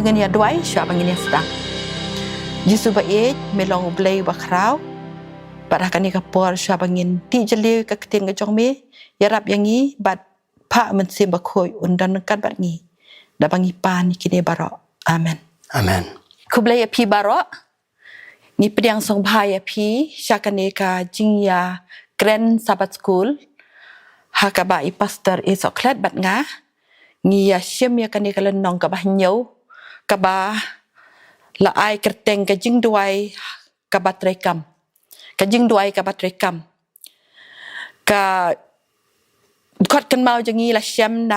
ngin ya duai sya bangin ya sedang Yesu ba melong ublay ba kraw pada kani kapor sya bangin ti jeli ka ketin ga jong me ya rap yangi bat pa men sim ba khoi undan kan bat ngi da bangi pan kini baro amen Amen. kublay pi baro ni pediang song bhai pi sya kani ka jingya Grand Sabbath School hakaba i pastor e soklat bat nga ngi ya syem ya kani kala nong ka bah nyau ka ba la ai kerteng ka jing duai ka batrekam ka jing duai ka batrekam ka khot kan mau jangi la syem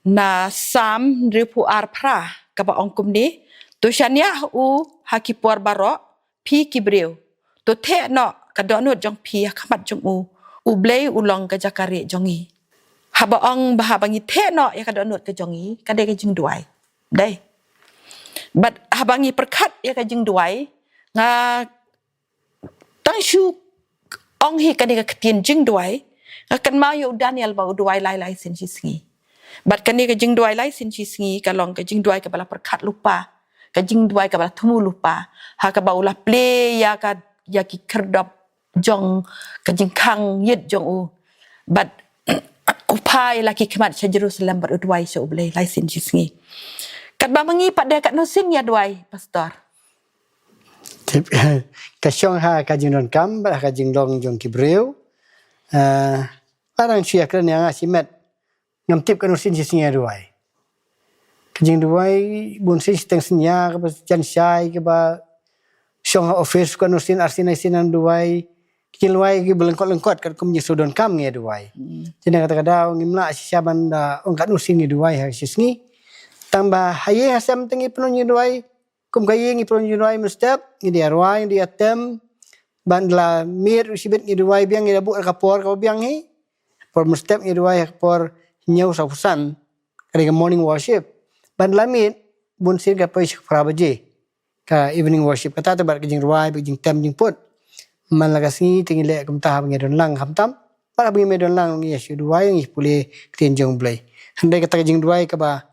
na sam ripu ar pra ka ba ongkum ni tu syania u hakipor baro pi kibreu tu the no ka donut jong pi khamat jong u blei ulong ka jakare jongi haba ong bah bangi the no ya ka donut ka jongi ka de ka jing duai dai but habangi perkat ya ka jing duai nga tang shu ong hi ka de ka tien jing duai nga kan ma yu Daniel ba duai lai sin chi sngi but kan ka jing duai lai sin chi sngi ka long ka jing duai ka bala perkat lupa ka jing duai ka bala thumu lupa ha ka ba ulah play ya ka ya ki kerdop jong ka jing khang yet jong u but upai laki kemat sa Jerusalem berduai sa ublay lai sin chi sngi kat ba mangi pada kat nusin ya duai pastor Ka syong ha ka jing don kam ba ka jing long jong kibreu larang sia kran yang asimet ngam tip kan usin sisnya duai ka jing duai bun sis teng sinya ka jan sai ka ba syong office kan usin arsin sinan duai kilwai ki belengkot-lengkot kat kum sudon kam nge duai jadi kata-kata ngimla siaban da ongkat usin nge duai ha sisngi tambah haye hasam tengi penonyi duai kum kaye ngi penonyi duai mustap ngi dia ruai ngi dia tem bandla mir sibet ngi duai biang ngi dabu kapor ka biang hi por mustap ngi duai por nyau sausan kare morning worship bandla mir bun sir ka pai prabaje ka evening worship kata bar ka jing ruai jing tem jing put man lagasi tengi le kum tahap ngi don lang hamtam para bi me don lang ngi yesu duai ngi pule tin jong blai handai kata jing duai ka ba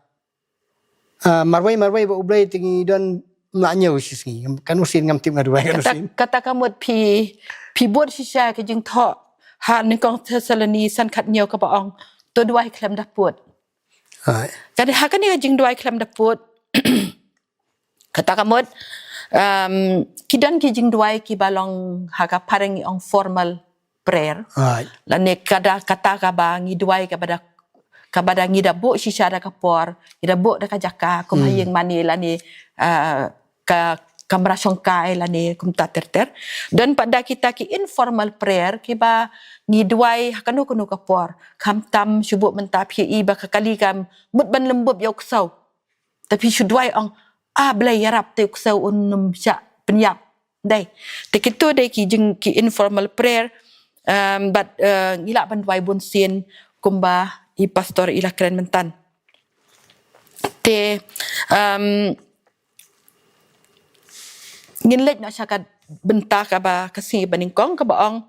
marwai ba ublay tingi don mlanya usi kan usin ngam tim ngadua kan usin kata kamut pi bot shisha ke jing tho ha ni kong Thessaloni san khat nyau ka ba ong to duai klem da put jadi ha kan ni jing duai klem da put kata kamut kidan ki jing duai ki balong ha ka parengi ong formal prayer la ne kada kata ka ba ngi duai ka bada kabada ngi dabu shisha da kapor ngi dabu da kajaka kum hayeng mani la ni ka kamera songkai la ni kum tater dan pada kita ki informal prayer ki ba ngi duai hakanu kunu kapor kam tam syubuk mentap hi ba kali kam mut ban lembub yok sau tapi syudwai ong blai yarap te ksau unum sya penyap dai te kitu dai ki jing ki informal prayer but ngila ban duai bun sin kumba i pastor ila keren mentan te ngin lek nak syakat bentak ba kasi baningkong ka baong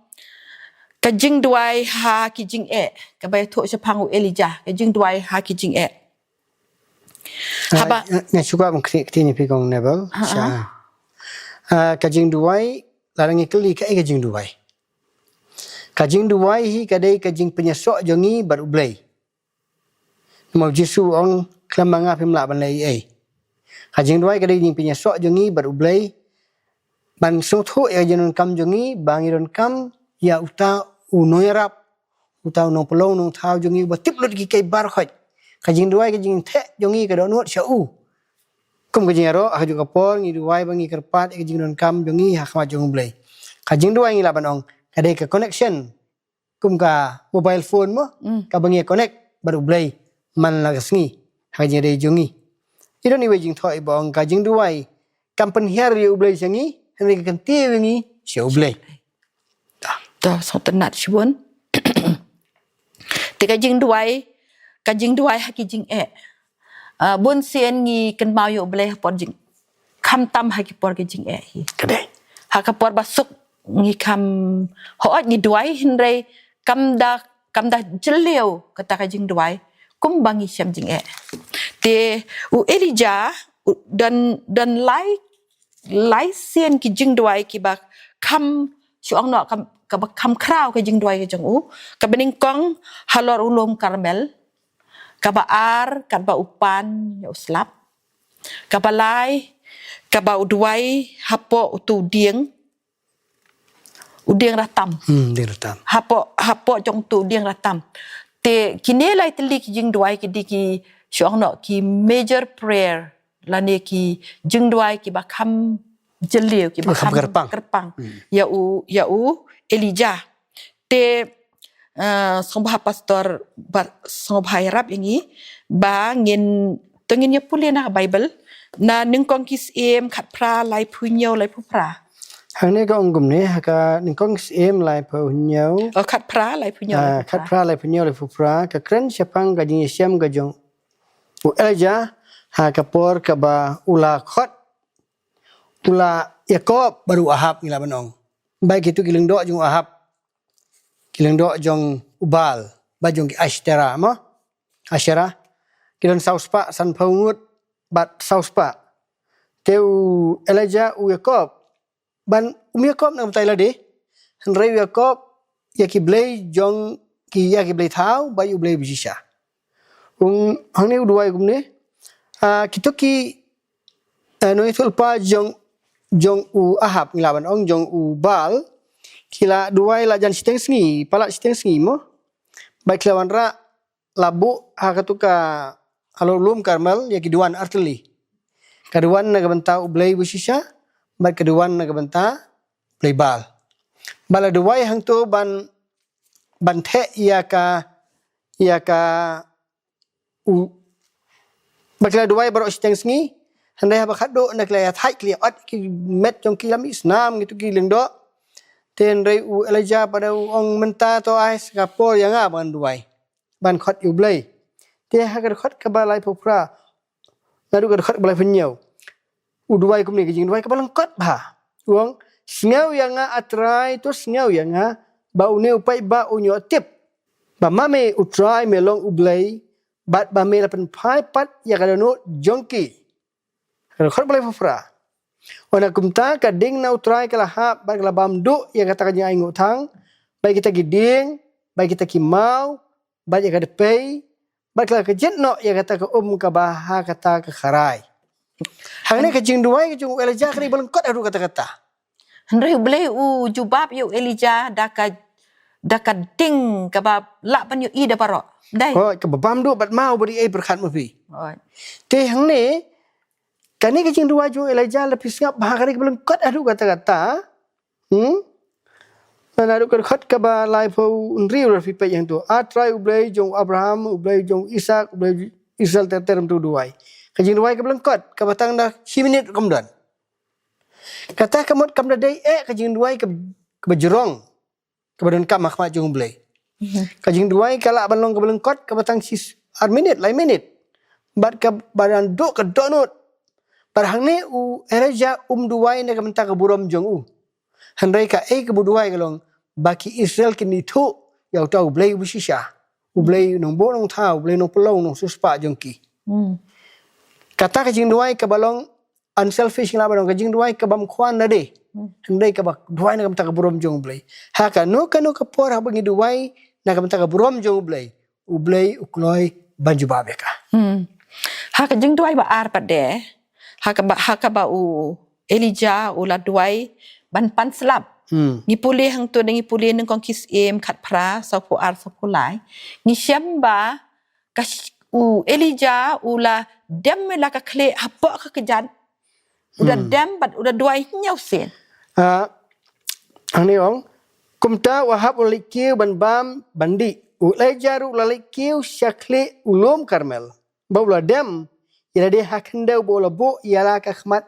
ka jing duai ha ki jing ka bay tho sepang Elijah ka jing duai ha ki jing haba nga suka mengkri ni pikong nebel sya ka jing duai larang ikli ka jing duai ka jing duai hi kadai ka jing penyesok jongi bar ublay mau Jesu ong klamanga pimla ban lai hajing duai kadai jing penyesok jongi bar ublay ban sotho ya jenon kam jongi bangiron kam ya uta unoyrap uta no pelong no thau jongi batip lut ki kai bar khoj hajing duai ka jing the jongi ka donut syau kum ka jing ro ha jung kapor ngi duai bangi kerpat ka jing don kam jongi ha khama jong ublay hajing duai ngi la ban ong kadai ka connection kum ka mobile phone mo ka bangi connect bar ublay man lagasngi haji dei jungi idon ni wejing thoi bong ka jing duai kampen her ri ublai sangi henri kan tie wingi si ublai ta so tenat shibun te ka jing duai ha ki jing bun sien ngi kan mau yo ublai por jing kham tam ha ki por ki jing hi kadai ha ka por basuk ngi kham ho ngi duai henri kam da jeleu kata ka jing duai kumbang isyam jing te u Elijah dan lai sien ki jing duai ki ba kam chuang no kam ka ba kam krau ki jing duai ki jong u ka bening kong halor ulum karmel ka ba ar kan ba upan ya uslap ka ba lai ka ba uduai hapo utu dieng udieng ratam Dia retam. hapo jong tu dieng ratam te kini lai teli ki jing duai ki di ki chuang no ki major prayer lane ki jing duai ki ba kham jeliu ki ba Kham kerpang ya u Elijah te song pastor song rap ini ba ngin tengin ya pulih na Bible na ning kong kis em khat pra lai punyo lai pu pra Hang ni ka ong gum ni ka ning kong em lai pa hunyo. khat pra lai punyo Kat pra lai punyo lai fupra ka kren siapang ka jing siam ka jong. U Elijah ha ka por ka ba ula khot ula Yakob baru Ahab ngila banong. Baik itu kileng dok jong Ahab. Kileng dok jong Ubal, ba jong ki Ashtera mo. Ashtera kileng sauspa san paungut bat sauspa. Teu Elijah u Yakob ban Yakob nam tai la de. Henry Yakob ya ki blay jong ki ya ki blay thau ba yu blay bisha. Hang ni udua gum ni. Kita ki no itu pa jong u Ahab nglaban ong jong u Bal kila duai la jan siteng sngi pala siteng sngi mo baik lawan ra labu ha katuka alo lum karmel ya kiduan arteli kaduan na gabenta ublay busisha baik kaduan na gabenta play bal bala duai hang to ban the ya ka u bakla duai baro siteng sngi handai ha bakhado nak la thai kli at ki met jong kilam Islam gitu ki leng do ten rei u Elijah pada ong menta to ai skapor yang ban duai ban khot yu blai te ha ka khot ka balai popra ngadu ka khot balai penyau u duai kum ni jing duai ka balang kot ba uang sngau yang atrai to sngau yang ba u ne upai ba u nyo tip ba mame u try me long u blai bat ba me la pen pai pat ya ka no jongki kalau khot boleh fufra. Wana kumta ka ding na utrai kala ha ba kala bamdu ya kata kanya ai ngutang baik kita giding baik kita kimau baik ya kada pay baik kala ka jetno ya kata ka ka baha kata ka kharai. Hang ni ka jing duai ka jung Elijah kri belengkot adu kata-kata. Henry blay u jubab yu Elijah daka ding ka ba la pan yu ida paro dai Oh ka bamdu bat mau beri ai berkhat mu fi. Te hang ni kani kecing dua jo Elijah lepis ngap bahari belum kot adu kata-kata. Dan adu kot ka ba lai po unri ur fi pe yang tu. Atrai ublay jong Abraham, ublay jong Ishak, ublay Israel terem tu duai. Kecing duai ka belum kot ka batang dah 10 minit kemudian. Kata kamot kamda dai kecing duai ka berjerong. Ka badan kam mahmat jong ublay. Kecing duai kala balong ka belum kot ka batang 6 minit, lai minit. Bat ka badan dok ka donut. Parhang ni u Elijah duai na kamenta ka buram jong u. Handai ka ka buduai kalong baki Israel kini tu yau tau blay busisha. Ublay nong bo nong thau, ublay nong pelong nong suspa jong ki. Kata ka jing duai ka balong unselfish ngala balong ka jing duai ka bam khwan na de. Handai ka bak duai na kamenta ka buram jong blay. Ha ka no ka por ha bangi duai na kamenta ka buram jong blay. Ublay ukloi banju babe ka. Ha ka jing duai ba ar pa de Hakaba u Elijah u la duai ban pan slap. Ngi pulih hang tu ngi pulih nang kong kis em khat pra sa pu ar sa pu lai. Ngi syam ba ka u Elijah u la dem la ka kle hapo ka kejan. Udah dem bat udah duai nyau sen. Ani ong kumta wahab ulikiu ban bam bandi. U Elijah u lalikiu syakli ulum karmel. Ba ula dem ila dia hakendau bola bo ialah kakhmat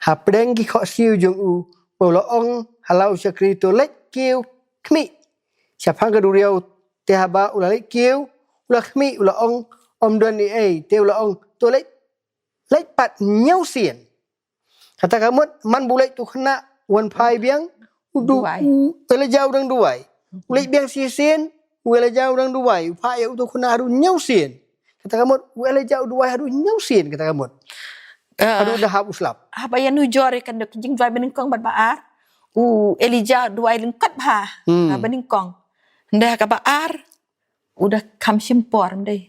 hapdeng ki kho siu jong u bola ong halau syakri to lek kiu khmi syapang ka duriau te haba ulalik kiu ula khmi ula ong don ni te ula ong to lek pat nyau sien kata kamut man bulai tu khna wan phai biang udu ele jau dang duai ulai biang si sien uela jau dang duai phai u tu khna ru nyau sien kata kamu Elijah udwai hadu nyausin kata kamu hadu dah hab uslap apa yang nujor kan dok jing dwai beningkong bat baar Elijah dwai lengkat bah beningkong ndah ka baar udah kam simpor ndai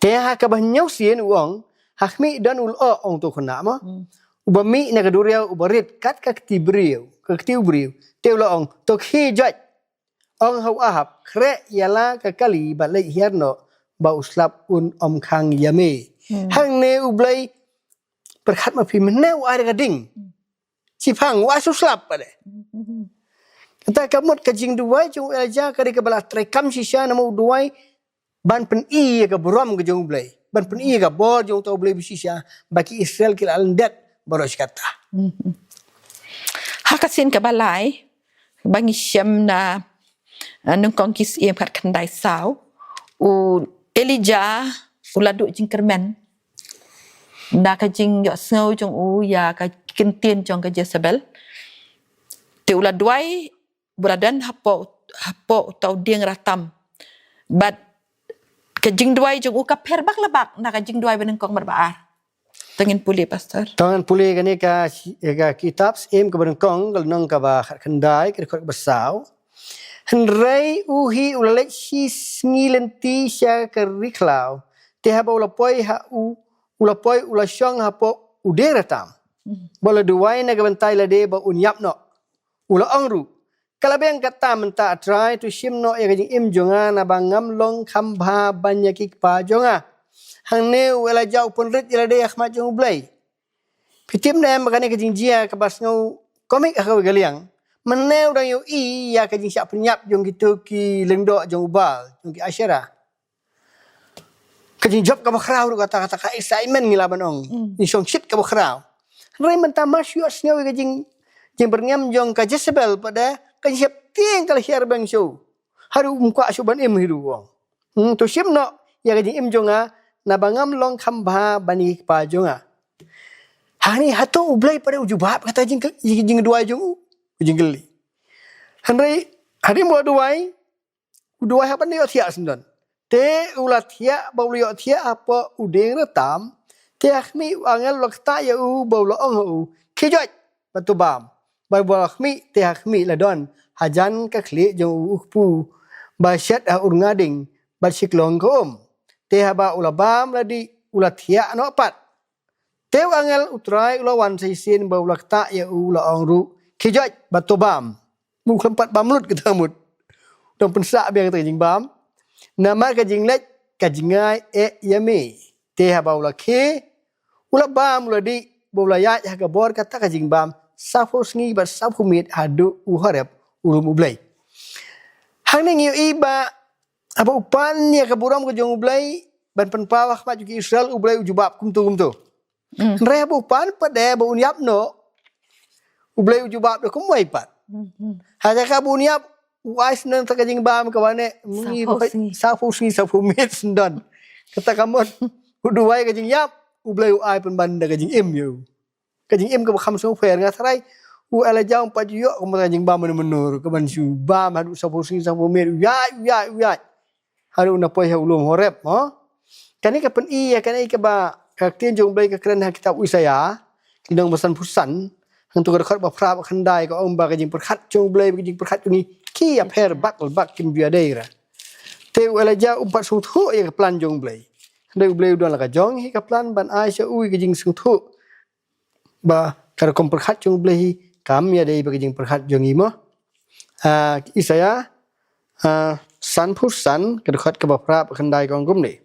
te ha ka bah nyausin uang hakmi dan ul ong tu kena ma ubami na kaduria ubarit kat ka tibriu ka tibriu te ul ong to khi jaj ong hau ahap kre yala ka kali balai hierno ba uslap un om khang yame hang ne ublai perkhat ma phi meneu ai ka ding chi phang wa uslap pade kata kamut ka jing duai jung Elijah ka de ka bala trai kam shisha na mo duai ban pen i ka buram ka jung ublai ban pen i ka bor jung tau ublai shisha baki Israel kil alandat baros kata hakasin ka balai bangi syam na nungkong kis iem kat kandai sau Elijah uladuk jing kermen na ka jing yo snow jong ya ka kintien jong ka Jezebel te uladwai buradan hapo tau dieng ratam but ka jing duai jong ka perbak labak na ka jing duai benengkong berbaar tengin puli pastor tangan puli kani ka kitab em ka berengkong kal nong ka ba khandai ka khot basau henrei uhi ulalek si ngilenti sya ka riklau te ha ba ulapoi ha ulapoi ulasyong ha po uderatam bola duai na ka bantai la de ba unyap no ula angru kalabeng kata menta try to shimno ya jing im jonga na bangam long khambha banyaki pa jonga hang ne wala jau pun rit ila de akhmat jong blai pitim na makane ka jing jia ka bas ngau komik ka galiang meneu dang yu i ya ka jing syak penyap jong gitu ki lengdo jong ubal jong ki asyara ka jing job ka bakrau kata ka excitement ngila banong ni song shit ka bakrau rai menta masyu asngau ka jing berngam jong ka Jezebel pada kan siap tiang kala hiar bang show haru muka suban im hiru wong to sim no ya ka jing im jonga na bangam long khambha bani pa jonga hani hato ublai pada ujubab kata jing dua jong jing geli hanrai hari mo duai apa ni othia sendon te ulat thia baulio thia apa udeng retam te akhmi angel lokta ya u baulo ong kijoj batubam bai bolakmi te akhmi ladon hajan ka khli jong ukpu basyat urngading basiklong kom te haba ulabam ladi ulathia no pat te angel utrai ulawan saisin baulakta ya u la ongru kijoj batubam mu klempat bamlut kita mut dong pensa biang ta jing bam nama ka jing lek ka jingai yami te haba ulakhe ulabam ladi baulaya ya ka bor kata ka jing bam safos ngi ba safumit hadu uharep ulum ublai hang ni iba apa upan ya ka buram ka jong ublai ban pen pawah ma juki Israel ublai ujubab kumtu re ba upan pade ba unyap no ublai ujubab ko moi pat haja ka bunyap wais nang ta ka jing bam ka wane ngi safos ngi safumit sendon kata kamot uduai ka jing yap ublai ai pen banda ka jing im yo ka jing im ka kham so fer nga sarai ala jang pa yo ko ma jing bam menur ka ban su bam hadu saposi sapomir ya haru na poi ha ulum horep ho kani ka pen i kani ka ba ka tin jong blai ka kren ha kitab Isaya kindong basan pusan hang tu ka khat ba phra ba khandai ka om ba ka jing perkhat jong blai ka jing perkhat ni ki ya pher bak kim bia deira te ala ja umpat su thu ya ka plan jong blai ndai blai udon la ka jong hi ka plan ban ai sha ui ka jing su thu ba kar kom perkhat jong blai kam ya dei ba ka jing perkhat jong i mo Isaya san pusan ka khat ka ba phra ba khandai ka ngum ni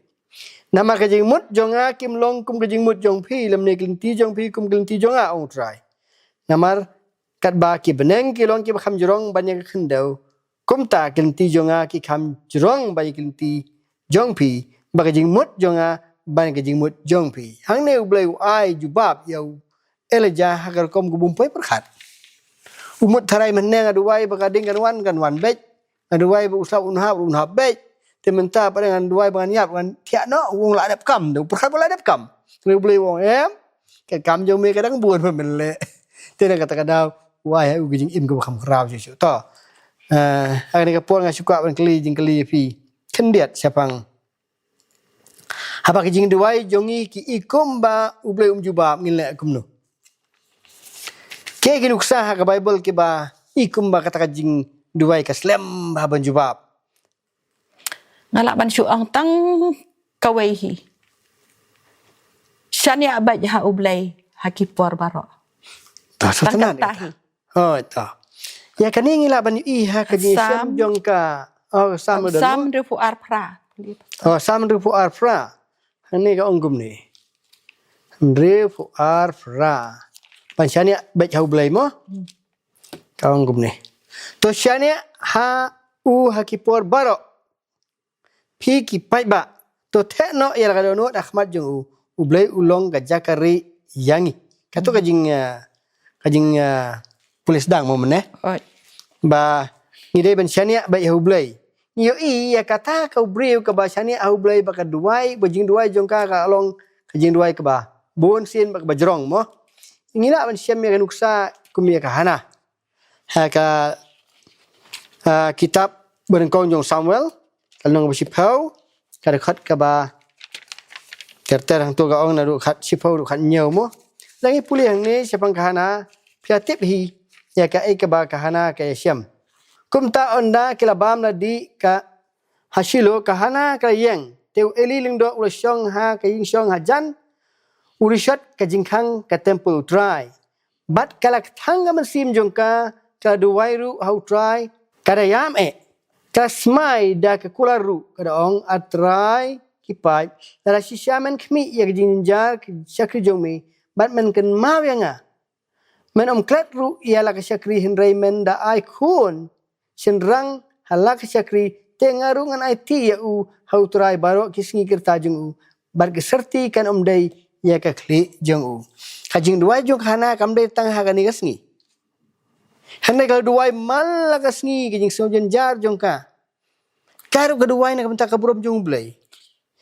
nama ka jing mut jonga kim long kum ka jing mut jong phi lam ne klinti jong phi kum klinti jonga ong trai namar kat ba ki beneng ki long ki ba kham jrong ban ya khandau kum ta klinti jonga ki kham jrong ba klinti jong phi ba ka jing mut jonga ban ka jing mut jong phi hang ne ublai ai jubab yau Elijah hagar kom gubum poi perkhat umut tharai meneng aduai ba kading kan wan bet aduai ba usap unha bet tementa pada dengan duai ban yap kan tiak no wong la dap kam do perkhat bola dap kam le boleh wong ka kam jong me kadang buon men le te kata kadau wai u jing im ko kham krau ju to ani ka pon nga suka ban kli jing kli pi kendiat siapang haba ke jing duai jongi ki ikum ba ublei jubab ngin le kum no ke ki nuksa ha ka bible ke ba ikum ba kata ka jing duai ka slem ba ban jubab ngalak ban syu ong tang kawai hi shania ba ha ublay hakipor baro ta so tang tenan tahi oh ta ya kan ni ngila ban i ha ka jing Sam. sem jong ka oh sam do sam ru fu ar pra oh sam ru fu ar fra ni ka ongum ni ru fu ar fra pan shania ba ha ublei mo ka ongum ni to shania ha u hakipor baro Pi ki pai ba to the no ya ga no Ahmad jung ublei ulong ga jakari yangi kato ka jing polis dang mo mene oi ba ni dei ban shania ba ya ublei yo i ya kata ka ubreu ka ba shania ublei ba ka duai ba jing duai jong ka along ka jing duai ka ba bon sin ba jerong mo ngila ban syam ya nuksa kumia ka hana ha ka kitab berengkong jong Samuel kalong besipau kada khat ka ba terter hang tu ga ong na du khat sipau du khat nyau mo langi puli hang ni sepang kahana piatip hi ya ka ka ba kahana ka syam kumta onda kilabam na di ka hasilo kahana ka yeng teu eli lingdo ul syong ha ka ying syong hajan urishat ka jingkhang ka temple try bat kalak thanga masim jongka ka duwairu how try kada yam kasmai da ke kularu kada ong atrai kipai dara sisyamen khmi ya jinjar syakri jomi bat men ken mawanga men klet ru ya la syakri hinrai men da ai khun senrang halak syakri tengaru ngan ai ti ya u hautrai baro kisngi kerta jung u bar ke serti kan dai ya ka khli jung u kajing duai jung khana kam dai tang ha gani gasngi Handai kalau duai mal kasngi kijing sojen jar jongka. Karu keduai nak bentak kaburam jong blai.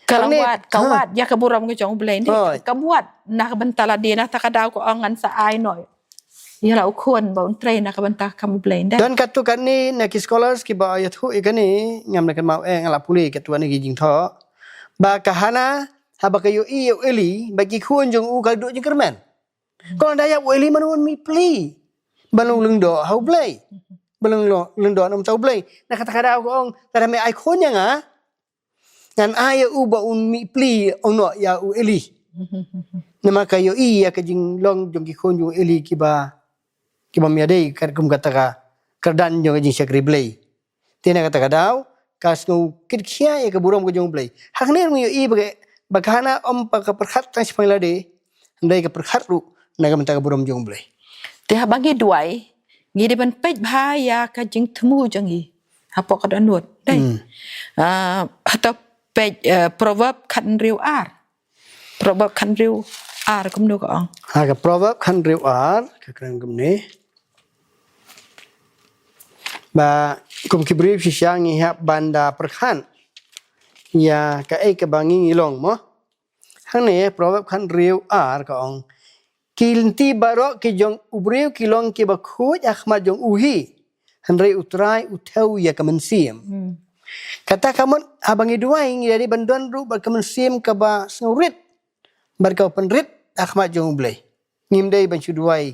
kawat ya kaburam ko jong ublay ni Oi. kabuat na kabantala di na takadaw ko angan sa ay no ya la ukon ba untray na kabantak kam ublay nda Dan katu kan ni nak scholars ki ba ayat hu ikani ngam nak mau ngala puli katu ni kijing tho. Ba kahana haba kayo i eli bagi khun jong u kal du jengkermen. Kalau daya eli manun mi pli. Balung lengdo hau blai. Balung lengdo nam tau blai. Nak kata kada ko ong kada me ai khun yang ah. Ngan aya u ba un mi pli ono ya u eli. Nama kayo i ya kajing long jong ki khun jong eli ki ba miadai kar kum kata ka kerdan jong kajing syakri blai. Tina kata kadau kas ngau kitkhia ya ka buram ko jong blai. Hak ne ngu i ba kahana om pa ka perkhat tang spangla de. Ndai ka perkhat ru na ka menta ka buram jong blai. te bagi duai ngi de ban pej bahaya ka jing temu jangi hapok kada nuot dai atau pej proverb kan riu ar proverb kan riu ar kum do ko ong Ha ka proverb kan riu ar ka kran kum ne. Ba kum kibrib sisyang ihap banda perkhan. Ya ka ka bangi ngilong mo. Hang ne proverb kan riu ar ka ong. Kilti barok ki jong ubreu kilong ki bakhuj Ahmad jong uhi. Handrai utrai utau ya kemensim. Kata kamu abangi duai ngi dari banduan ru bar kemensim ka ba sngurit. Bar ka penrit Ahmad jong ublai. Ngimdai ban duai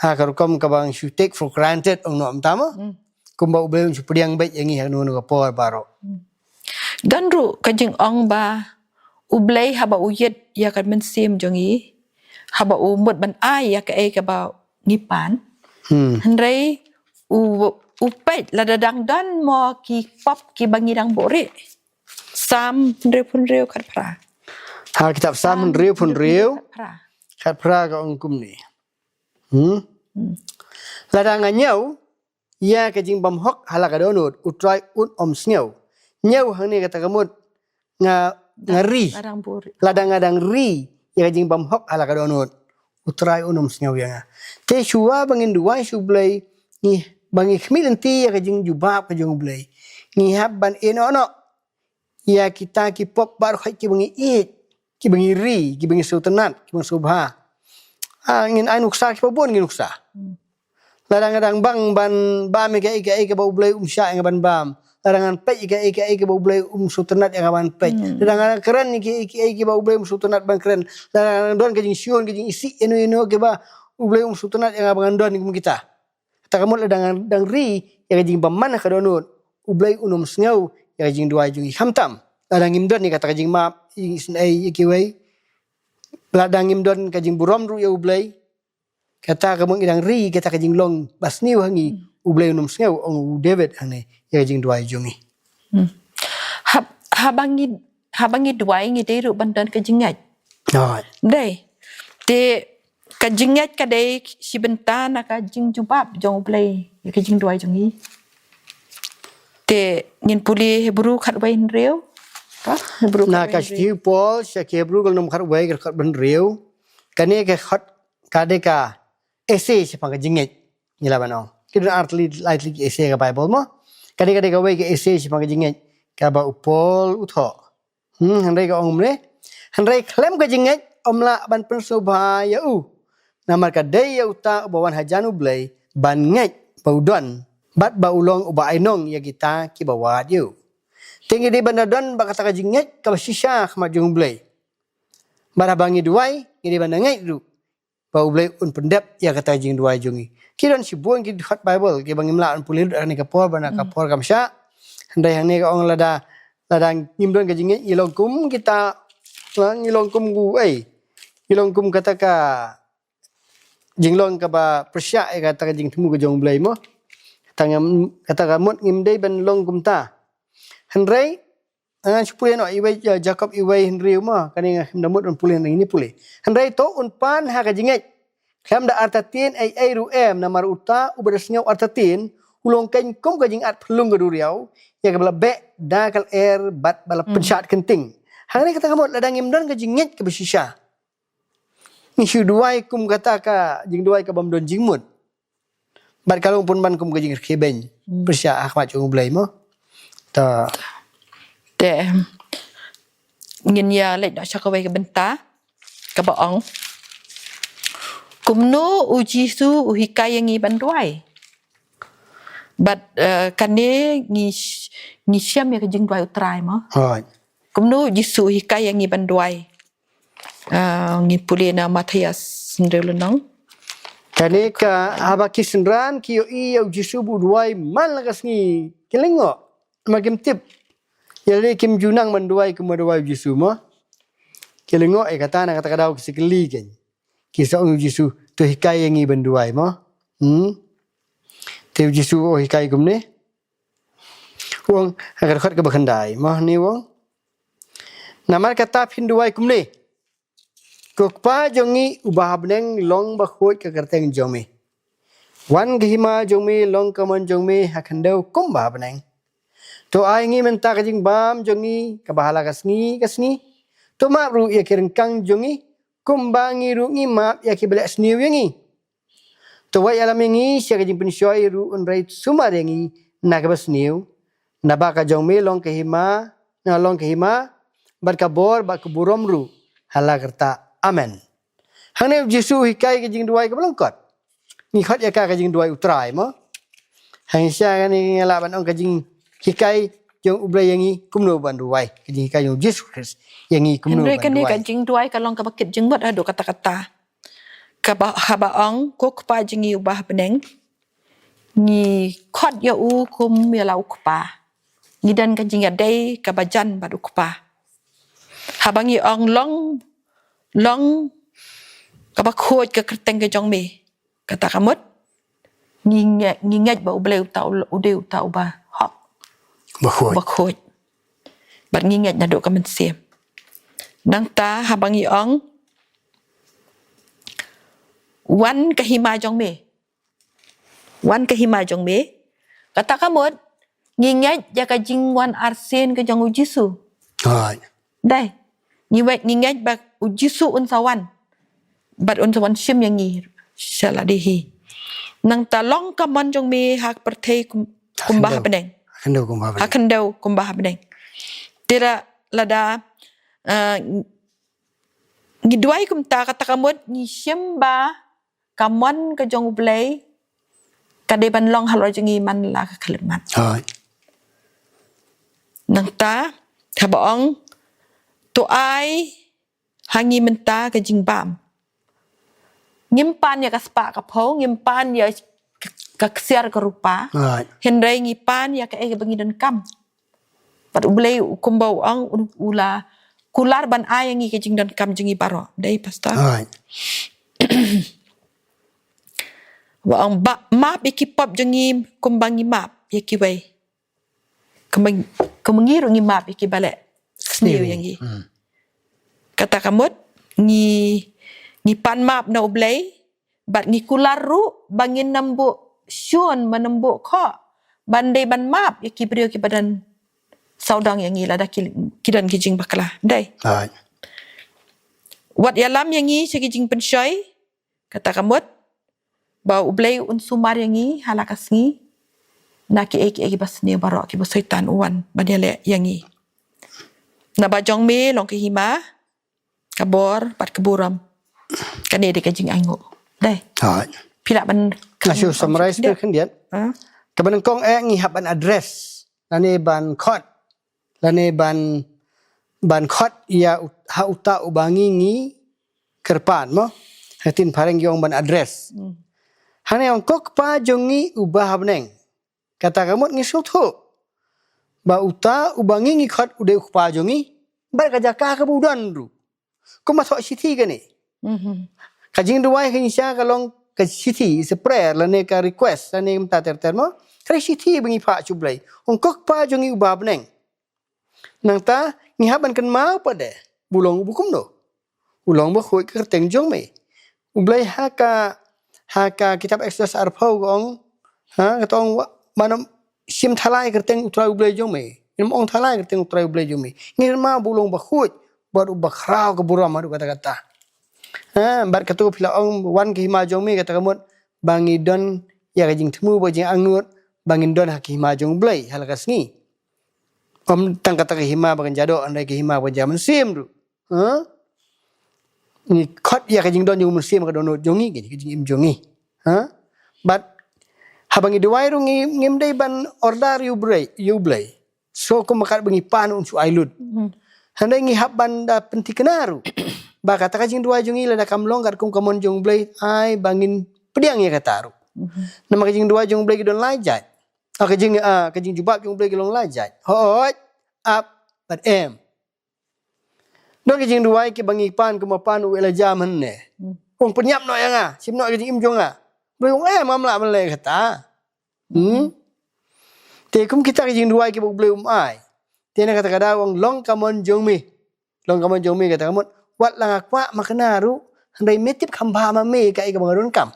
ha karukom ka bang you take for granted ong no amtama. Kumba ublai su pediang baik yang ngi hanu ka por barok. dan ru ka jing ong ba ublay haba uyet ya kan mensim jangi haba umut ban ai ya ka ba ngipan handrai upet la dadang dan mo ki pop ki bangidang bore sam ndre pun reu kat pra Ha kitab Sam riu pun riu kat pra ka ong kum ni. Ladangan nyau ya ka jing bam hok halaka donut utrai un om sneu. Nyau hang ni kata kamut ngari Ladang bore ladang-ladang ri ya ka jing bam hok halaka donut utrai un om sneu yang. Te shua bangin duai su blai ni bangi khmil enti ya ka jing jubab ka jong blai. Ni hab ban eno ya kita ki pop bar khai ki bangi it ki bangi ri ki bangi sultanat ki bangi subha. Angin ainuksa ki pabon ngin uksa. Ladang-ladang bang ban bam ke bau blai umsya yang ban bam larangan pej ika bau blai sutunat yang aman pej larangan keren ika bau blai sutunat ban keren larangan don ke jing siun ke jing isi eno ke ba blai sutunat yang abangan don kum kita takamut larangan dang ri yang jing baman ka donut blai sneu yang jing dua jing hamtam ladang imdon ni kata jing map isnai ikiwai ladang imdon ka jing burom ru ya blai kata kamu idang ri kata kajing long basniu hangi ublay sneu ong David hane ya kajing dua jungi habangi dua ngi de ru bandan kajing ngat no dai te kajing ngat ka dai si bentana kajing jubab jong ublay ya kajing dua jungi te ngin puli hebru khat wain reu ka hebru na kashti Paul sya hebru kal nom khat wai khat ban reu kane ke khat kadeka essay siapa kajinget nyala banong kita artli lightly essay ke Bible mo kadang-kadang kawai ke essay siapa kajinget ka ba upol utho handai ka ongmle handai klaim kajinget omla ban pensoba ya namar ka day ya uta bawan hajanu blai ban nget baudon bat ba ulong uba ainong ya kita ki bawat yu tinggi di bandadon ba kata kajinget ka shisha khamajung blai barabangi duai ngidi bandangai du bau blai pendep ya kata jing dua jungi kiran si buang ki hot Bible ki bangim la pulil ani kapor bana kapor kamsha handai hane ka ong ladang ngimdon ka jingi ilongkum kita ngilongkum gu ilongkum kata ka jinglong ka ba persya kata ka jing temu ka jong blai mo kata ka mut ngimdai ban longkum ta handai angan sepuluh no iwai Jacob iwai Henry ma kaning himdamut on pulih ini pulih handai to un pan ha ka jinget kham da artatin ai ru namar uta ubadasnya artatin ulong kan kom ka jing at pelung ka duriau ya ka bala be da kal bat bala pensat kenting hangni kata kamu ladang imdon ka jinget ka besisha ni duai kum kata ka jing duai ka bamdon jingmut bat kalung pun ban kum ka jing kheben persya ahmad chung blai mo ta te ngin ya lek dak chakawai ke benta ka ba ong kumno uji su uhikai ngi banduai but kane ngi syam ya kajing duai utrai ma kumno uji su uhikai ngi banduai ngi pulina Matias ndelunang kane ka habaki senran ki i uji su bu duai man lakas ngi kelengo magim tip jadi kim junang menduai kemuduai Yesus mo. Kelengo kata na kata kadau kisikeli kan. Kisah Yesus tu hikai yang benduai mo. Te Yesus hikai kumne. Wong agar khat ke bakhandai mo ni wong. Namar kata pinduai kumne. Kokpa jongi ubah beneng long bakhoi ke kerteng jomi. Wan gihima jomi long kaman jomi hakandau kumba beneng. To ai ngi menta kajing bam jongi kabahala kasngi to map ru ya kirengkang jongi kumbangi ru ngi map ya ki belak sniu yangi to wai alam ngi sia kajing pensyoi ru unrai sumar yangi na ka sniu na ba ka jongme long ke hima na long ke hima bar ka bor ba ku burom ru hala kerta amen hane Yesus hikai kajing duai ka belongkot ni khat ya ka kajing duai utrai mo hang sia ni ngala ban ong kajing hikai yang ublay yangi kumno banduai kajing hikai yang Jesus yangi kumno banduai kane kajing duai kalong ka bakit jing mot ado kata-kata ka ba habaong ko kpa jingi ubah beneng ni khot ya u kum ya lau kpa ni dan kajing ya dai ka bajan badu kpa habangi ong long ka ba khoj ka kerteng ka jong me kata kamot ni ngat ba ublay uta ude uta ubah bakhoj bat ngingat na do ka man siam nang ta habangi ong wan kahima jong me kata kamot ngingat ja ka jingwan arsen ka jong ujisu dai ngingat ba ujisu un sawan bat un sawan sim yang ngi saladihi nang ta long ka man jong me hak perthei kumbah beneng Hakandau kumbah beneng. Tira lada ngiduai kumta kata kamut ni syamba kamon ka jong ublay kade ban long halo jengi man la ka kalemat. nang ta tha bong tu ai hangi menta ka jing bam nyimpan ya ka spa ka pho nyimpan ya ka ksiar ka rupa Right. henrai ngipan ya ka e bangi dan kam pat ublei kumbau ang ula kular ban ai ngi ka jing dan kam jingi baro dai pastor Right. wa ang map ikipop jingi kumbangi map yakiwai kemengiru ngi map ikibale sniu yang ngi kata kamut ngi pan map na ublei bat ngi kularu bangin nambu syun menembu kho bandai ban map yaki brio ki badan saudang yang ngi lada kidan kijing bakala dai Right. wat yalam yang ngi sikijing pensyoy kata kamut ba ublei unsumar yang ngi halakas ngi naki eki basne barok ki basaitan uwan baniale yang ngi na bajong me long ki hima kabor pat keburam kane de kajing ango dai Right. pila ban Kasih summarize dia kan dia. ha Kaban kong ngi hab an address. Lane ban khot. Lane ban khot ya ha uta ubangi ngi kerpan mo. Hatin pareng yong ban address. Hane ong kok pa jongi ubah habneng. Kata kamut ngi suthu. Ba uta ubangi ngi khot ude pa jongi. Bar kajaka ka budan ru. Kuma thok siti ka ni. Kajing duwai kan isya kalong ke siti sprayer lane ka request lane minta termo kare siti bengi pa cublai ongkok pa jongi ubab neng nang ta ngi haban kan mau pada bulong bukum do ulong bo khoi ka teng jong me ublai haka kitab exodus arpau gong ha katong manam sim thalai ka teng utrai ublai jong me im ong thalai ka teng utrai ublai jong me ngir ma bulong ba khoi baru bakrau ke buram adu kata-kata bar katu pila ong wan ki hima jong mi kata kamut bangi don ya kajing temu bojing angut bangin don haki hima jong blai halakas ngi om tang kata ki hima bagan jado andai ki hima bojaman sim du ni khot ya kajing don jong sim ka don jongi ki kajing im jongi but habangi duai ru ngim dai ban ordar yu blai so ko makat bangi pan un su ailud handai ngi habban da penti kenaru ba kata kajing dua jungi lada kamlong kat kum kamon jong blai ai bangin pediang ya kataru nama kajing dua jong blai don lajat kajing jubab jong blai long lajat hot up but em don kajing dua ki bangi pan kumapan u ela jaman ne ong penyap no yang sim no kajing im jonga blai ong mamla male kata te kum kita kajing dua ki blai ai te na kata kada wong long kamon jong mi kata kamon wat lang akwa makanaru handai metip khamba ma me kai ka bangarun kam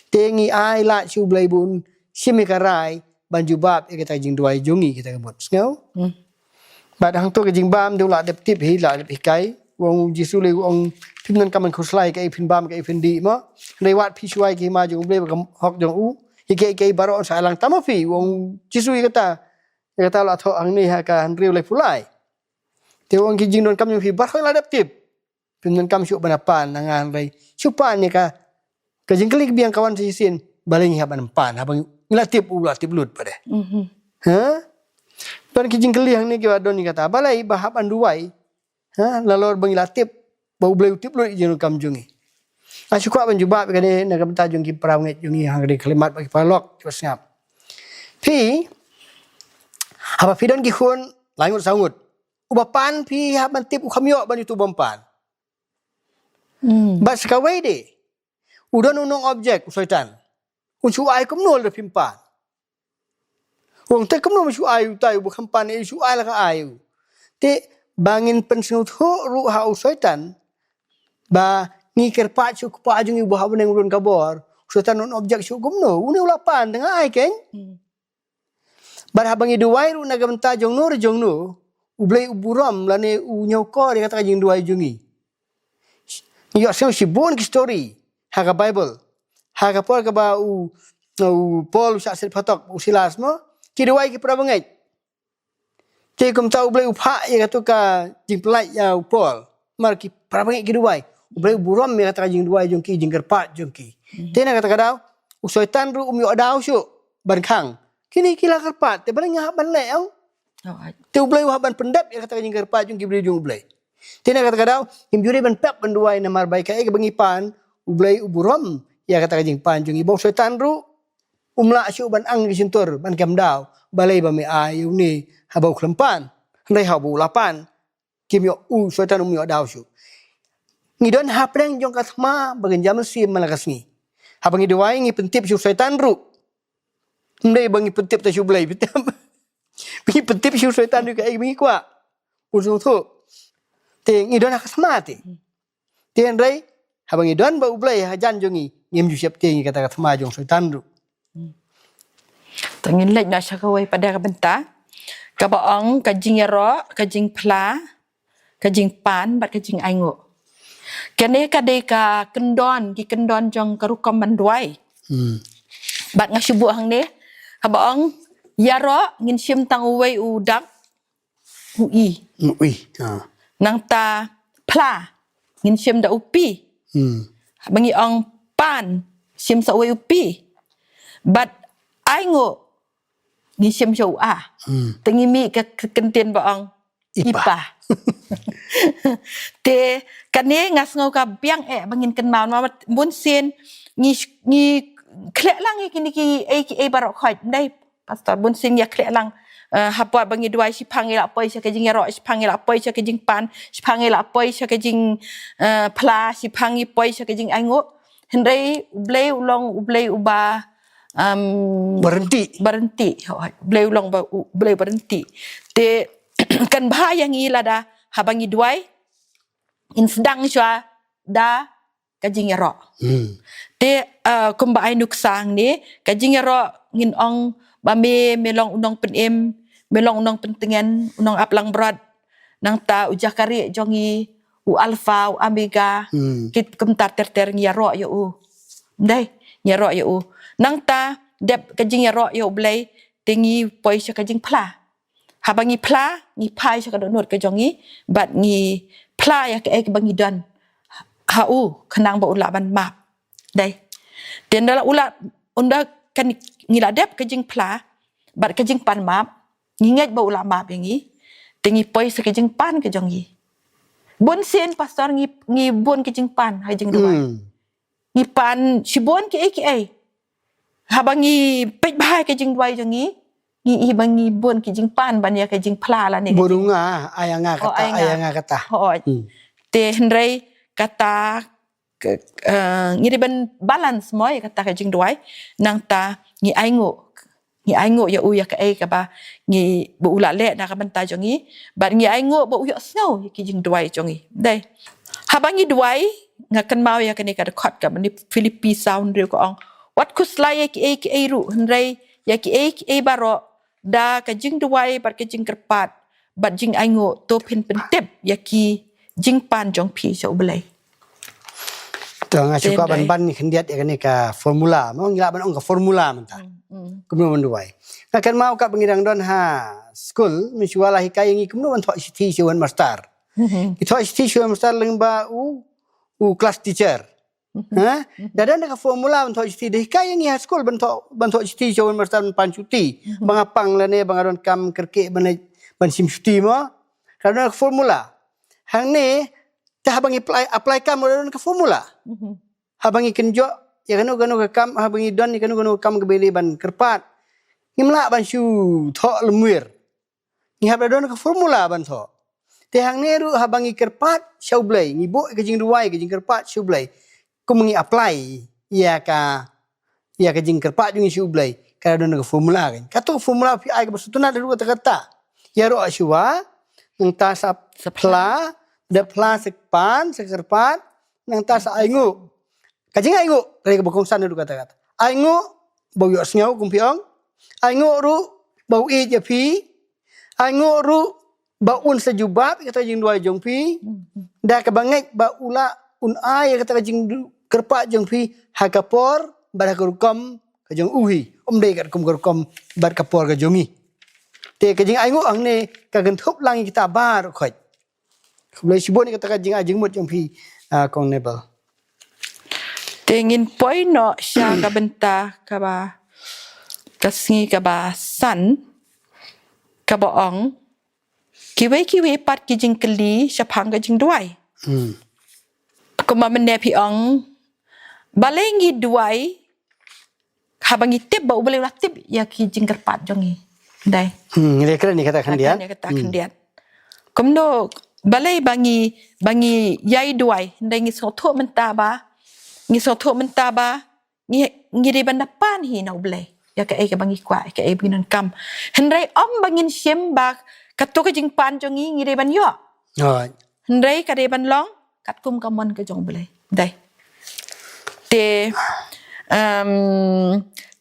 tengi ai la chu blai bun simi karai banjubab e kata jing duai jungi kita kabut ngau ba dang to ke jing bam de la dep tip hi la dep kai wong jisu le wong pimnan kam man khuslai kai pin bam kai pin di mo ndai wat pi chuai ki ma jung blai kam hok jong u ke baro sa lang tamafi wong jisu kata la tho ang ni ha ka han riu le pulai te wong ki jing don kam yu fi bar la dep tip pimnan kam syuk banapan nangan rai syupan ni ka kajing klik biang kawan sisin baling haban pan habang ngelatip lut pada don kijing kli hang ni ki wadon ni kata balai bahaban duai lalor bang latip bau blai utip lut jeng kam jungi syukwa ban jubab ka de na kam ta jung ki prawnget jungi hang de kalimat bagi palok cus ngap pi haba pidon ki khun langut sangut ubapan pi haban tip u khamyo ban itu bompan Bas kawai de. Udah nunung objek usaitan. Unsu ai kum nol de pimpan. Wong te kum no su ai utai bu kampan e su ai la ka ai. Te bangin pensu tho ru ha usaitan. Ba ngikir pa su pa jung ibu ha beneng urun kabor. Usaitan non objek su kum no. Uni ulapan dengan ai ken. Bar ha bangi duai ru na gamta jong no. Ublai uburam lane u nyoko de kata jing duai jungi. Yo sing sibun ki story haga bible haga por ka ba u Paul sa sel patok u Silas mo ki dewai ki prabangai te kum tau blai u pha ya tu ka jing pelai ya u Paul mar ki prabangai ki dewai u blai buram me kata jing dewai jong ki jing kerpat jong ki te na kata kadau u soitan ru yo dau syu ban khang kini kila kerpat te bang ngah ban leong Te ublay waban pendap ya kata jing kerpa jung gibri jung ublay. Tina kata kadau kim juri ban pep banduai na marbai ka ega bangipan ublay uburom ya kata jing pan jung ibong setan ru umla syu ban ang gisintur ban kamdau balai ba me ayu ni habau klempan ndai habu lapan kim yo setan yo dau syu. Ngidon hapreng jong katma bagen jam sim malakas ni. Habangi duai ngi pentip syu setan ru. Ndai bangi pentip ta syu ublay bitam. Bangi pentip syu setan ru ka ega bangi kwa. Usung tu. Te ngidon akasma te. Te ndai habang ngidon ba ublay hajan jongi ngim ju siap te ngi kata katma jong setan ru. Tengin lek nak syakawai pada kabenta. Kabaong kajing yaro, kajing pla, kajing pan, bat kajing aingo. Kene kadai ka kendon, ki kendon jong karukam banduai. Bat ngasubu hang ne. Kabaong yaro ngin sim tang uwei udak ui. Ui. Nang ta pla ngin sim da upi. Bangi ong pan sim sa uwei upi. Bat aingo ngin sim sa ua. Tengimi ke kentien baong ipa. Te kane ngas ngau ka biang bangin ken mau ma mun sin ngi klek lang kini ki barok khoi dai pastor bun sin ya klek lang hapot bangi duai si panggil apa si kajing ro si panggil apa si kajing pan si panggil apa si kajing pla si panggil poi si kajing aingo hendai ublay uba berhenti ublay berhenti te kan bahaya ngi lada habangi duai in sedang jua da kajing ro te kumba ai nuksang ni kajing ro ngin ong bame melong unong penem melong unong pentengan unong aplang berat nang ta ujah kari jongi u alfa u omega kit kemtar ter ngi ro yo u dai ngi ro yo u nang ta dep kajing ro yo blai tingi poi sya kajing pla habangi pla ngi pai sya kadonot ka jongi bat ngi pla ya ke bangi dan hau kenang ba ula ban map dai den dala ula unda kan ngila dep kajing pla bat kajing pan map nginget ba ula map yangi tingi poi sa kajing pan ka jongi bon sen pastor ngi bon kajing pan hajing duai ngi pan si bon ke habangi pej bahai kajing duai jongi ngi bangi bon kajing pan ban ya kajing pla la ni Borunga ayanga kata te hendrai kata ngiri ban balance moy kata kajing duai nang ta ngi aingo ya u ya ka ba ngi bu ula le na ka banta jongi bat ngi aingo bu ya snow kajing duai jongi dai habangi duai ngakan mau ya kani ka khot ka ni Philippi sound ri ko ong wat kuslai ki ru hendrai ya ki baro da kajing duai bat kajing kerpat bat jing aingo to pin pentep ya ki jing pan jong pi so belai tanga suka ban ni kendiat ya kan ka formula mau ngila ban ong ka formula menta kumno banduai kan mau ka bangirang don ha school misuala hikai ngi kumno ban thok siti siwan master itu siti siwan master lengba u class teacher ha dadan ka formula ban thok siti hikai ngi ha school ban thok siti siwan master pan cuti bangapang lane bangaron kam kerke ban sim cuti mo karena formula hang ni ta habangi apply kam don ka formula habangi kenjo ya kanu ka kam habangi don ni kanu kam gebeli ban kerpat ngimla ban syu tho lemwir ni habla don ka formula ban tho te hang ne ru habangi kerpat syau blai ni bo ke jing duai ke jing kerpat syau blai ku mengi apply ya ka jing kerpat jing syau blai ka don ka formula kan kata formula pi ai ka sutuna da kata ya ro syua ngta sapla da plastik pan sekerpat nang tas aingu kajing aingu kali bokong san du kata aingu bau yo sngau kumpiong aingu ru bau i je pi aingu ru bau un sejubab kata jing dua jong pi da ka bangai ba ula un ai kata jing kerpat jong pi hakapor bar hakurukom ka jong uhi dei kat kum bar kapor ka jongi te kajing aingu ang ne ka genthop lang kita bar khoi boleh sebut ni kata kajing mut yang pi kong nebel. Tengin poi no sya ka benta ka ba kasngi ka ba san กะบ่อองkiwi pat ki jing keli syapang ka jing duai ko ma mene pi ong balengi duai habangi tip ba ubale la tip ya ki jing kerpat jongi dai Ini kira ni kata kandian. ya kata kendian komno balai bangi yai duai dai ngi so tho menta ba ngi de banda pan hi na ubale ya ka e ka bangi kwa ka e binan kam hendrai om bangin siem ba katu ka jing pan jongi ngi de ban yo Oh, hendrai ka de ban long kat kum kamon ka jong bele dai te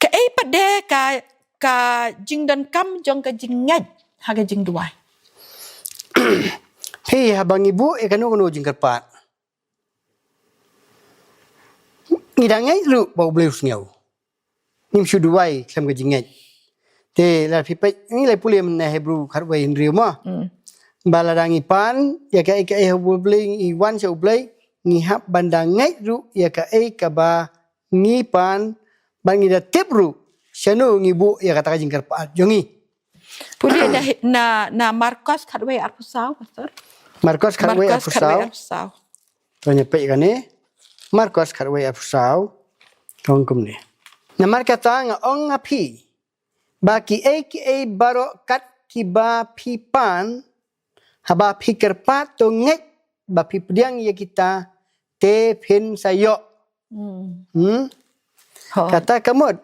ka e pade ka jing dan kam jong ka jing ngaj ha ka jing duai hei habang ibu kanu jingkar pat. Ngidangai lu bau beliau sengau. Nim syuduai kem ke jingai. Te la pipai ni lai pulia men Hebrew kharwai riu ma. Baladangi pan ya ka e hobul bling I wan chau blai ngi hap bandangai ru ya ka ka ba ngi pan ban ngi da tip ru. Syanu ngi bu ya kata jingkar pat jongi. pulia na Marcos khatwai arpusau pastor Marcos kharwai arpusau Tanya pe kan ni. Marcos kharwai arpusau. Kong kum ni. Namar kata nga ong api. Baki baro kat kiba pi pan haba pi kerpat to ngek ba pi pediang ya kita te pin sayo. Kata kamut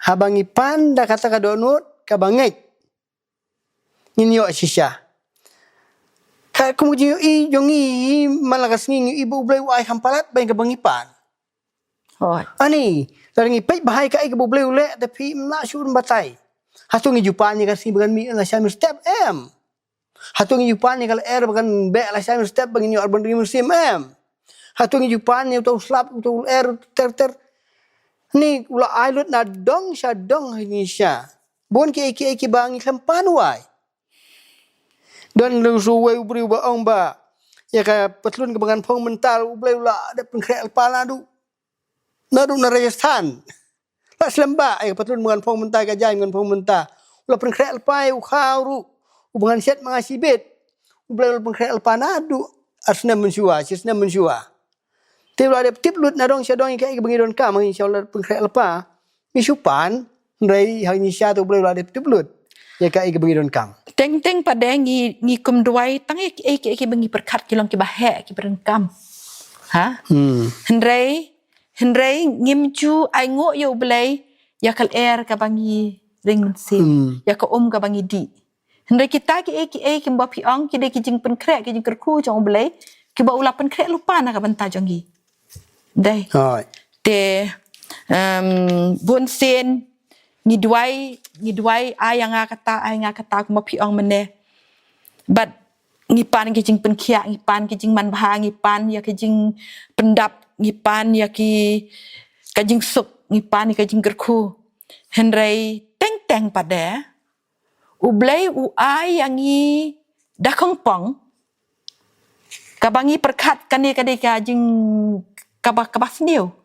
habangi pan da kata kadonut kabangek. Ninyo sisya. Ka kemudian jongi malakas ngi ibu blai wai hampalat bain kabangi pan. hoi Ani, taringi pej bahai ka ibu blai ule tapi na syurun batai. Hatungi jupanya kasi bagan mi la syamir step em. Hatungi jupanya kal bagan be la syamir step bagin yo arban musim em. Hatungi jupanya utau slap utau ter. Ni ula ailut na dong ni sya. Bon ki bangi kempan wai. Dan lu suwe ubri ba ong ba. Ya ka patlun ke bagan pong mental ublai ula ada pengkrek pala du. Nadu na Rajasthan. La selamba ay patlun bagan pong mental ka jay bagan pong mental. Ula pengkrek pai u khawru. Ubangan set mga sibit. Ublai ula pengkrek panadu. Asna mensua. Tip ada tip lut na dong sya dong ka bangi don ka mang insyaallah pengkrek pa. Mi supan ndai hang ni sya tu ublai ula ada tip lut. Ya ka bangi don kam. teng pada ngi kum duai tang e bangi perkat kilong ki bahe ki berengkam ha hendrai ngimju ai ngo yo blai ya kal ka bangi ring sim ya ka ka bangi di hendrai kita ki mba pi ong ki de ki jing pen krek ki jing kerku jong blai ki ba ula pen krek lupa na ka banta jongi dai Hoi. te bun sen ngi duai ai nga kata kuma pi ong mene but ngi pan ki jing pen khia ngi pan ki jing man bha ngi pan ya ki jing pendap ngi pan ya ki ka jing suk ngi pan ka jing kerku henrai teng pada ublai ai yang ngi dakong pong kabangi perkat kani ka jing kabas niu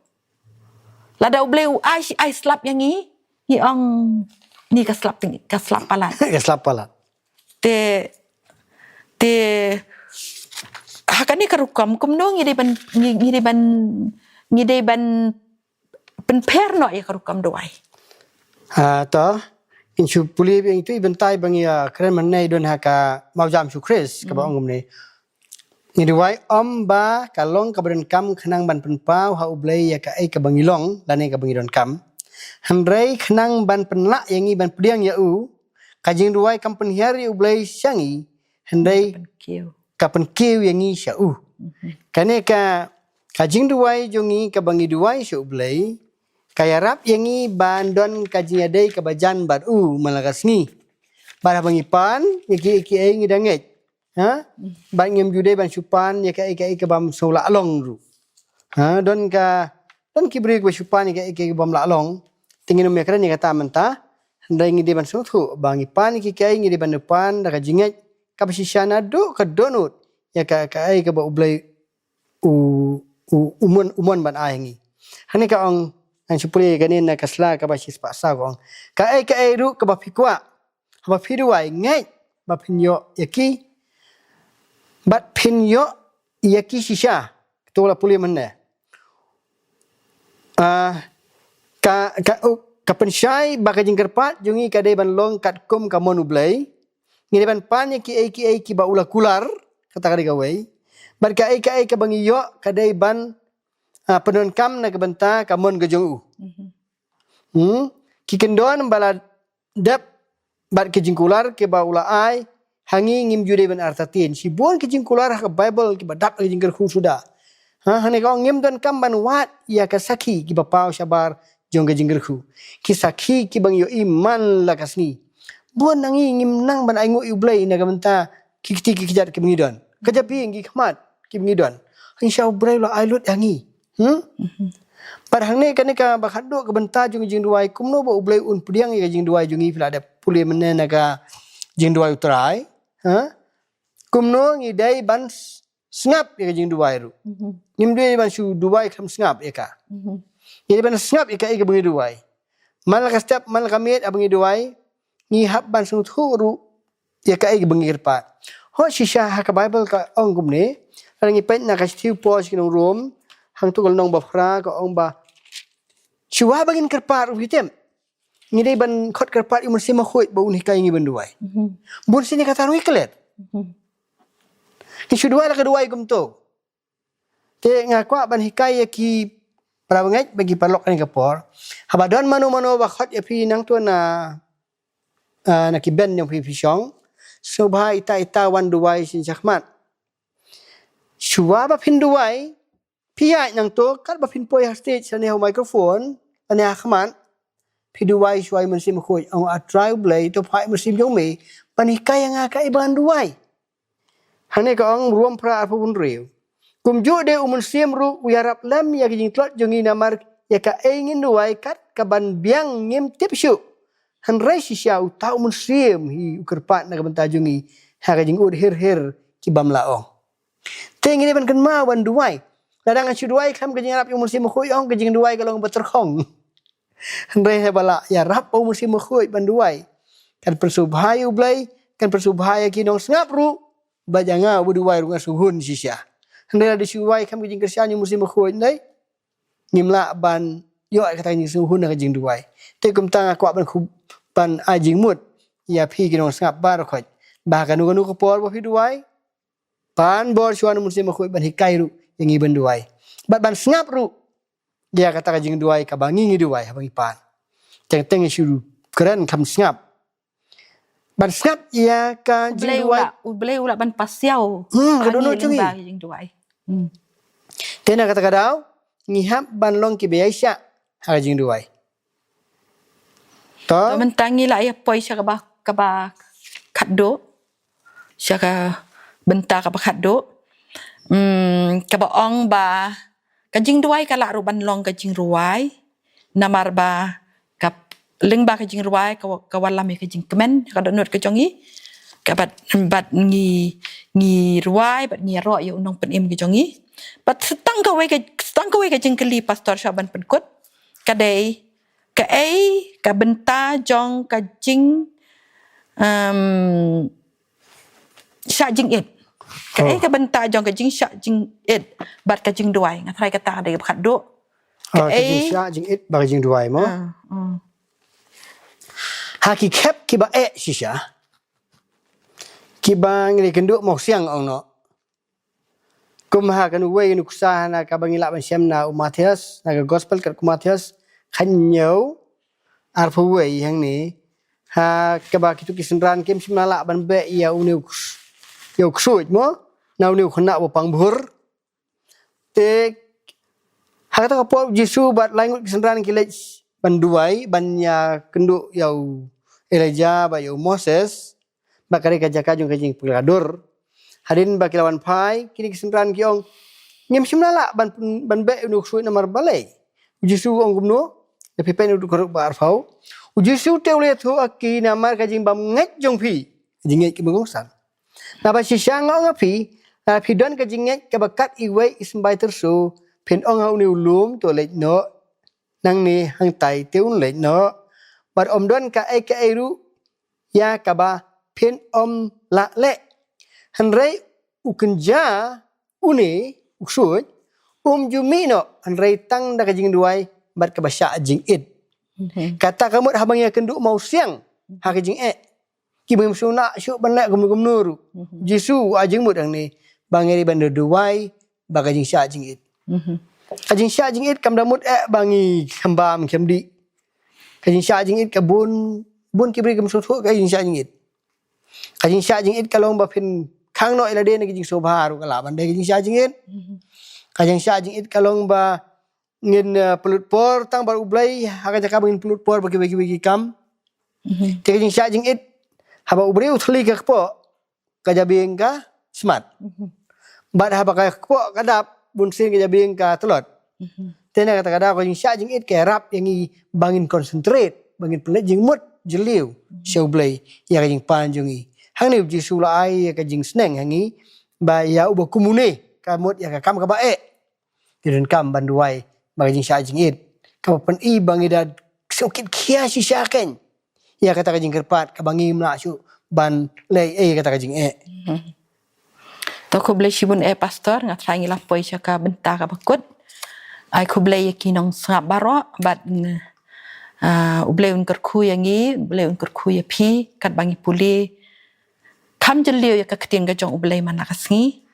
lada ublai ai slap yang ngi ong ni ka slap palat Ya selapala. te hakani karukam kumno ngide ban penperno ya karukam doai To insu puli yang itu ibentai bang ya keren menai don haka mau jam su Chris ka ba ngum ni. Ni diwai om ba kalong ka badan kam khenang ban penpau ha ublai ya ka ka bangilong lane ka bangidon kam. Handrai khenang ban penla yang i ban pediang ya u kajing duai kam penhiari ublai syangi handrai kiu kapan kiu yang i sya u. Kane ka kajing duai jongi ka bangi duai sya ublai kaya rap yang i bandon kajing adai ka bajan bar u malakas ni. Bara bangi pan iki ngi danget. Ha? Ban ngem jude ban supan ya ka bam sola along ru. Ha don ki beri ka supan ya ka bam la along. Tingin mo kran ni kata menta ndai ngi de ban sothu bangi pan ki ngi de ban depan da jinget ka pasisana do ka donut ya ka ba ublai umon ban ai ngi. Hani ka ong ang supri ganin na kasla ka ba sis pa sa ko. Ka ru ka ba pikwa. haba phi duai ngai ba phin yo yaki bat phin yo yaki shisha to la puli man ne ka pensyai ba ka jingkerpat jungi ka dei ban long kat kum ka mon ublei ngi ban pan ki ki ba ula kular kata ka gawe bat ka ka bangi yo ka dei ban penon kam na ka benta ka mon ga jong u ki kendon bala dap bat ke jingkular ke ba ula ai hangi ngim jude ban artatin si bon ke jingkular ka bible ki ba dap ke jingker khu sudah hane ka ngim don kam ban wat ya ka sakhi ki ba pau sabar jong ke jingker khu ki sakhi ki bang yo iman la kasni bon nangi ngim nang ban aingu ublei na ka benta ki ki kijat ke bangi don kajapi ngi khmat ki bangi don insya Allah la ailut hangi Par hang ne kan ka ba khaddo ka benta jung jing duai kumno ba ublei un pudiang ya jing duai jungi pila da puli menne na ka jing duai utrai kumno ngi dai ban snap ya jing duai ru nim dai ban su duai kam snap ya ka ni ban snap ya ka bangi duai mal ka step mal ka met abangi duai ni hab ban su thu ru ya ka bangi kerpa ho shisha ha ka bible ka ong kumne rangi pen na ka stiu pos kinong rom hang tu kal nong ba phra ka ong ba Chua bagin kerpat ubitem. Ngidai ban khot kerpat imun sima khoi ba uni kai ngi ban duai. Bun sini kata nui kelet. Ki shudua la keduai kum to. Te ngakwa ban hikai ki prabangai bagi parlok ni kapor. Habadon mano ba khot ya pi nang tu na ki ben yang pi syong. So ba ita wan duai sin chakmat. Chua ba pin duai Pia nang to kat ba pin poi stage sa neho microphone ane akhman piduai shuai mensim khoi ang atrai blai to phai mensim jong me pani kai nga kai ban duai hane ka ang ruam pra apun riu kum ju de mensim ru uyarap lam ya jing tlot jongi namar ya ka engin duai kat ka ban biang ngim tip shu han rai si siau tau mensim hi ukerpat na ka benta jongi ha ka jing ud hir ki bam laong tengi ban kan ma wan duai Kadang asyik duai kam kejing rap yang musim khoi ong kejing duai kalau beterkhong. Hendai bala ya rap au musim khoi ban duai. Kan persubhaya ublai kan persubhaya kinong ngap ru bajanga buduai ru ngasuhun sisya. Hendai ada suai kam kejing kersia yang musim khoi ndai. Ngimla ban yo kata yang suhun kejing duai. Te kum tang aku ban ban ajing mut ya pi kinong ngap bar khoi. Bahkan nu ko por bo pi duai. Pan bor suan musim khoi ban hikai ru yang iban duai. Bat ban ngap ru. Dia kata kajing duai ka bangi ngi duai habang ipan. Teng isu keren kam ngap. Ban ngap ia ka jing duai. Ublei ula ban pasiau. Kadono cungi. Jing duai. Tena kata kadau ngihap ban long ki beaisya ha jing duai. To mentangi la ya poi sya ka ba khaddo. Sya ka benta ka ba khaddo. Ka ba ong ba kajing duai ka la ru ban long kajing ruai namar ba ka ling ba kajing ruai ka walam ka jing kemen ka donot ka jongi ka bat ngi ruai bat ngi ro ya unong pen im ka jongi bat stang ka we ka jing keli pastor Syaban penkut ka dei ka benta jong ka jing sya jing it ka benta jong ka jing sya jing it bat ka jing duai ngathrai kata de khat do ka jing sya jing it ba jing duai mo ha ki khep ki ba shisha ki ba ngi kenduk mo siang ong no kum ha kan we nu kusah na ka bangi la ban syam na Matius na ka gospel ka Matius khan nyau ar phu we yang ni ha ka ba ki tu ki senran kem simna la ban be ya unu yo ksuit mo na unu khna bo pang bhur te ha ta ka po Jesu bat langut ki senran ki le ban duai ban ya kenduk yo Elijah ba yo Moses ba kare ka jaka jong ka jing peladur hadin ba kilawan pai kini kisenran ki ong ngem simna la ban be unu ksuit namar balai Jesu ong gumno ya pipen udu korok ba arfau Jesu te ule thu aki namar ka jing bam ngek jong pi jing ngek ki bangsan na ba si syang ong api na pi don ka jing ngek ka bakat iwe ismbai tersu pin ong hau ni ulum to le no nang ni hang tai teun le no bar om don ka ai ru ya kaba pen la le hanrei ukenja une uksud jumino hanrei tang da kajing duai bat kaba sya jing it kata kamut habang ya kenduk mau siang ha kajing kibim suna syuk banlek gum nuru jisu ajing mut ang ni bangeri bandu duai bagajing sya jing it kajing sya jing it kam damut bangi khambam khamdi kajing sya jing it kabun bun kibri kam suthu kajing sya jing it kajing sya jing it kalong ba phin khang noi la de ni kajing sobha ru kala ban de kajing sya jing it kajing sya jing it kalong ba ngin pelut por tang bar ublai ha ka bangin pelut por bagi kam te kajing sya jing it haba ubreu thli ka po kajabing ka smart bad haba ka po kadap bun sin kajabing ka telot tena kata kada ko jing sya jing it ke rap yang i bangin concentrate bangin pelet jing mut jeliu show blay ya ka jing pan jung i hang ni ji su la ai ka jing sneng hang i ba ya ubo kumune ka mut ya ka kam ka ba kiren kam banduai ba jing sya jing it ka pen i bangi da sukit kia si sya ken ya kata ka jing kerpat ka bangi mla su ban le kata ka jing to ko blai shibun pastor ngat sangi lapoi syaka benta ka bakut ai ko blai yakinong sngap baro bat ublei un kerku yangi ublei un kerku ya pi kat bangi puli kam jeliu ya ka ketin ga jong ublei mana kasngi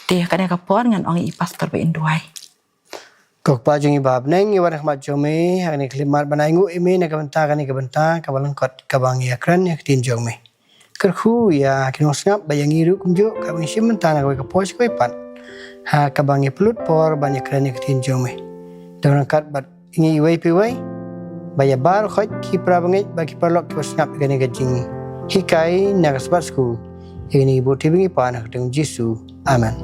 te ka ka por ngan ong i pastor be induai kok pa jong i bab neng i warah ma jome ha ni klimat banai ngu ime na ka benta ka balang kot ka bangi akran ya ketin jong me kerku ya kinong sngap bayangi ru kumjo ka bangi sim benta na ka pos ko pan ha ka bangi pelut por banyak akran ya ketin jong me dan kat bat ingi wai pi wai baya bar khot ki prabangai bagi perlok ki snap gani gajing hikai nagasbat school ini ibu tibingi panah dengan Yesus amen